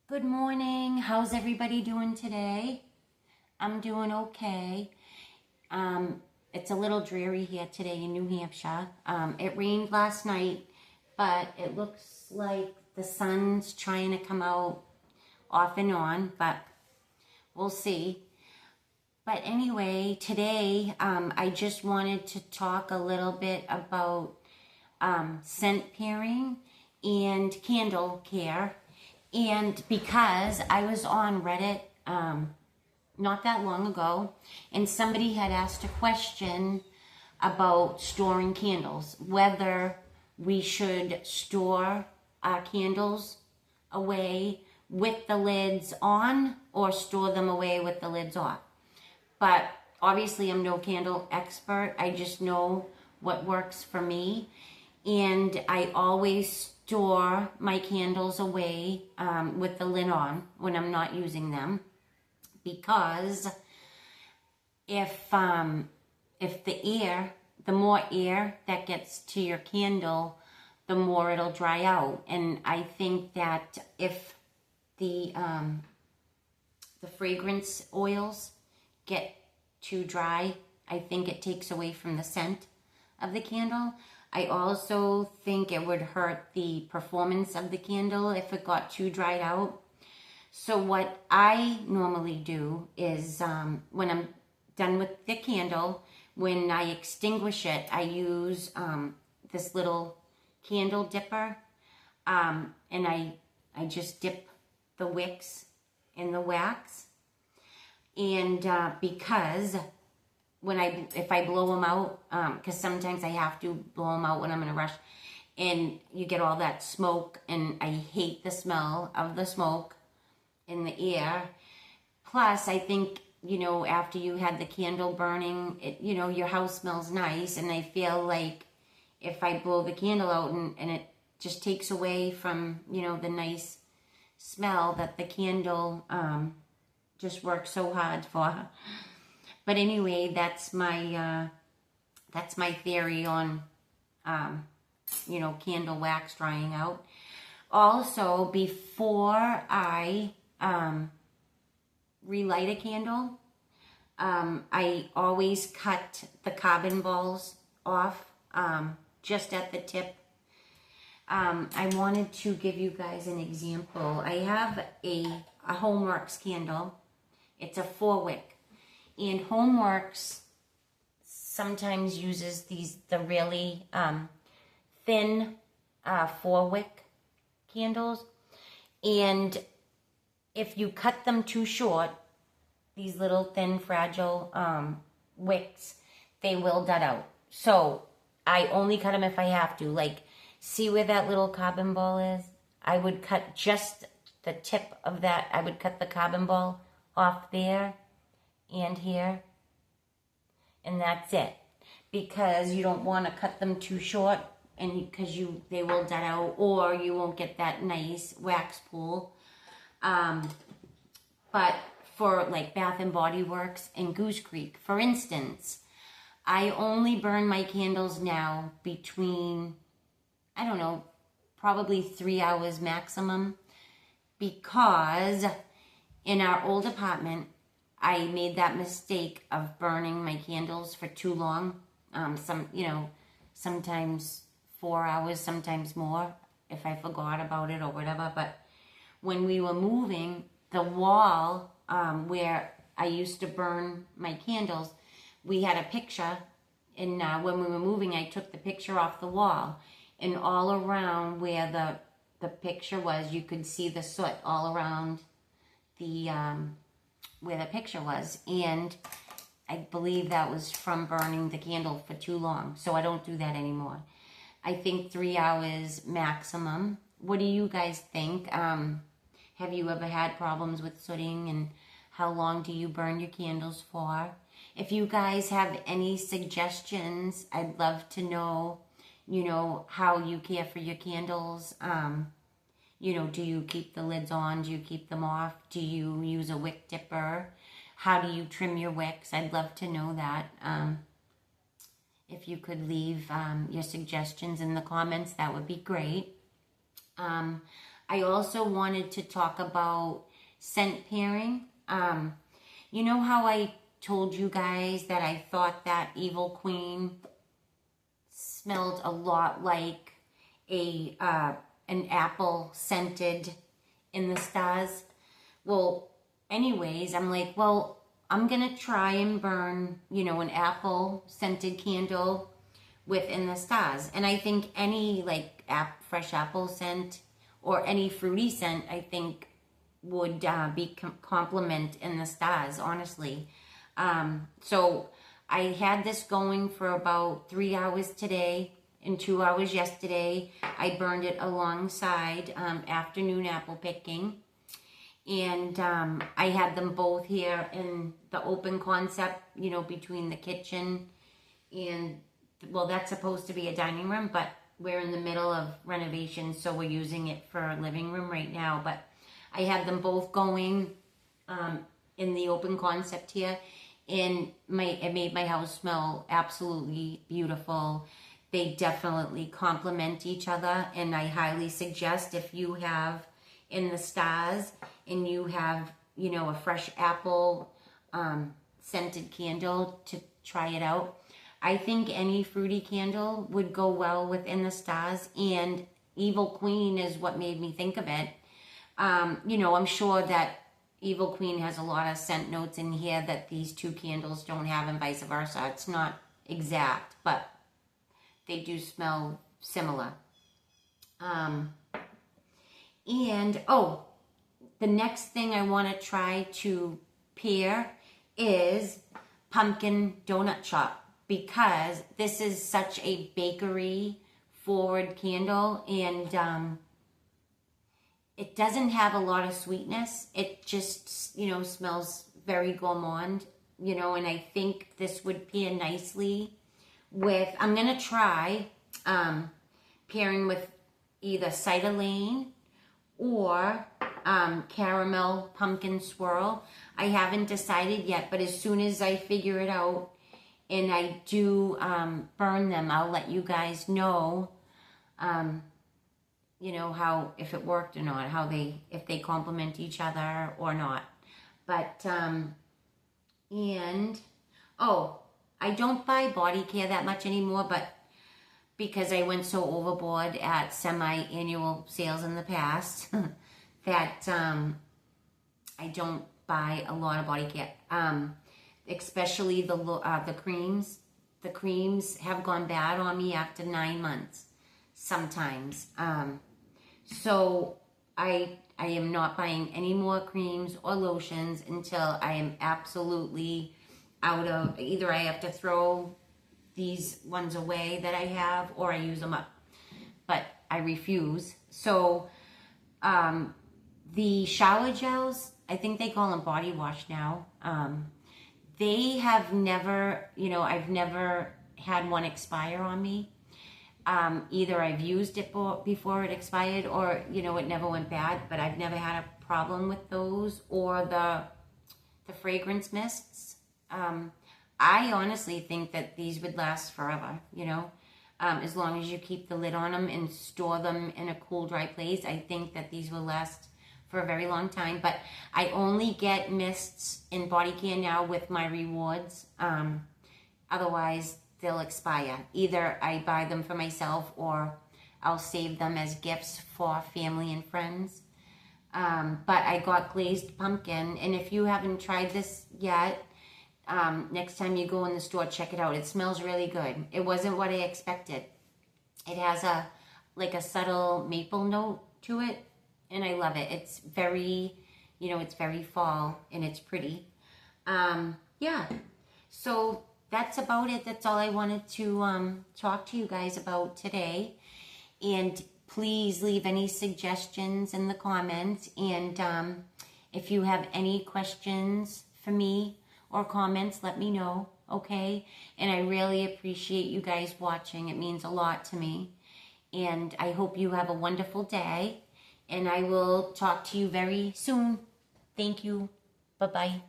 Good morning. How's everybody doing today? I'm doing okay. It's a little dreary here today in New Hampshire. It rained last night, but it looks like the sun's trying to come out off and on, but we'll see. But anyway, today I just wanted to talk a little bit about scent pairing and candle care. And because I was on Reddit not that long ago, and somebody had asked a question about storing candles, whether we should store our candles away with the lids on or store them away with the lids off. But obviously I'm no candle expert. I just know what works for me. And I always store my candles away with the lid on when I'm not using them, because if the more air that gets to your candle, the more it'll dry out. And I think that if the fragrance oils get too dry, I think it takes away from the scent of the candle. I also think it would hurt the performance of the candle if it got too dried out. So what I normally do is when I'm done with the candle, when I extinguish it, I use this little candle dipper, and I just dip the wicks in the wax. And because if I blow them out, because sometimes I have to blow them out when I'm in a rush, and you get all that smoke, and I hate the smell of the smoke in the air. Plus, I think, after you had the candle burning, your house smells nice, and I feel like if I blow the candle out and it just takes away from, the nice smell that the candle just works so hard for. But anyway, that's my theory on, candle wax drying out. Also, before I relight a candle, I always cut the carbon balls off just at the tip. I wanted to give you guys an example. I have a Homeworks candle. It's a 4-wick. And Homeworks sometimes uses the really thin 4-wick candles. And if you cut them too short, these little thin fragile wicks, they will dud out. So I only cut them if I have to. Like, see where that little carbon ball is? I would cut just the tip of that. I would cut the carbon ball off there and here, and that's it, because you don't want to cut them too short, and because they will dud out, or you won't get that nice wax pool. But for like Bath and Body Works and Goose Creek, for instance, I only burn my candles now between, I don't know, probably 3 hours maximum, because in our old apartment, I made that mistake of burning my candles for too long. Sometimes 4 hours, sometimes more, if I forgot about it or whatever. But when we were moving, the wall where I used to burn my candles, we had a picture, and when we were moving, I took the picture off the wall, and all around where the picture was, you could see the soot all around the where the picture was, and I believe that was from burning the candle for too long. So I don't do that anymore. I think 3 hours maximum. What do you guys think? Have you ever had problems with sooting, and how long do you burn your candles for? If you guys have any suggestions, I'd love to know, how you care for your candles. Do you keep the lids on? Do you keep them off? Do you use a wick dipper? How do you trim your wicks? I'd love to know that. If you could leave your suggestions in the comments, that would be great. I also wanted to talk about scent pairing. You know how I told you guys that I thought that Evil Queen smelled a lot like an apple scented in the stars? Well, anyways, I'm like, well, I'm gonna try and burn, an apple scented candle within the stars. And I think any like fresh apple scent or any fruity scent, I think would be complement in the stars, honestly. So I had this going for about 3 hours today and 2 hours yesterday. I burned it alongside afternoon apple picking. And I had them both here in the open concept, between the kitchen and, well, that's supposed to be a dining room, but we're in the middle of renovation, so we're using it for a living room right now. But I had them both going in the open concept here, and it made my house smell absolutely beautiful. They definitely complement each other, and I highly suggest if you have in the stars and you have, a fresh apple scented candle, to try it out. I think any fruity candle would go well within the stars, and Evil Queen is what made me think of it. I'm sure that Evil Queen has a lot of scent notes in here that these two candles don't have, and vice versa. It's not exact, but they do smell similar. And, the next thing I want to try to pair is pumpkin donut shop, because this is such a bakery forward candle, and it doesn't have a lot of sweetness. It just, smells very gourmand, and I think this would pair nicely with, I'm going to try pairing with either Cider Lane or caramel pumpkin swirl. I haven't decided yet, but as soon as I figure it out and I do burn them, I'll let you guys know, how, if it worked or not, if they complement each other or not. But, I don't buy body care that much anymore, but because I went so overboard at semi-annual sales in the past, that I don't buy a lot of body care, especially the creams. The creams have gone bad on me after 9 months sometimes. So I am not buying any more creams or lotions until I am absolutely out of, either I have to throw these ones away that I have, or I use them up, but I refuse. So the shower gels, I think they call them body wash now. They have never, I've never had one expire on me. Either I've used it before it expired, or, it never went bad, but I've never had a problem with those, or the fragrance mists. I honestly think that these would last forever, as long as you keep the lid on them and store them in a cool, dry place. I think that these will last for a very long time. But I only get mists in body care now with my rewards. Otherwise, they'll expire. Either I buy them for myself, or I'll save them as gifts for family and friends. But I got glazed pumpkin, and if you haven't tried this yet, next time you go in the store, check it out. It smells really good. It wasn't what I expected. It has a subtle maple note to it, and I love it. It's very, it's very fall, and it's pretty. Yeah. So that's about it. That's all I wanted to talk to you guys about today. And please leave any suggestions in the comments. And if you have any questions for me or comments, let me know, okay? And I really appreciate you guys watching. It means a lot to me. And I hope you have a wonderful day. And I will talk to you very soon. Thank you. Bye-bye.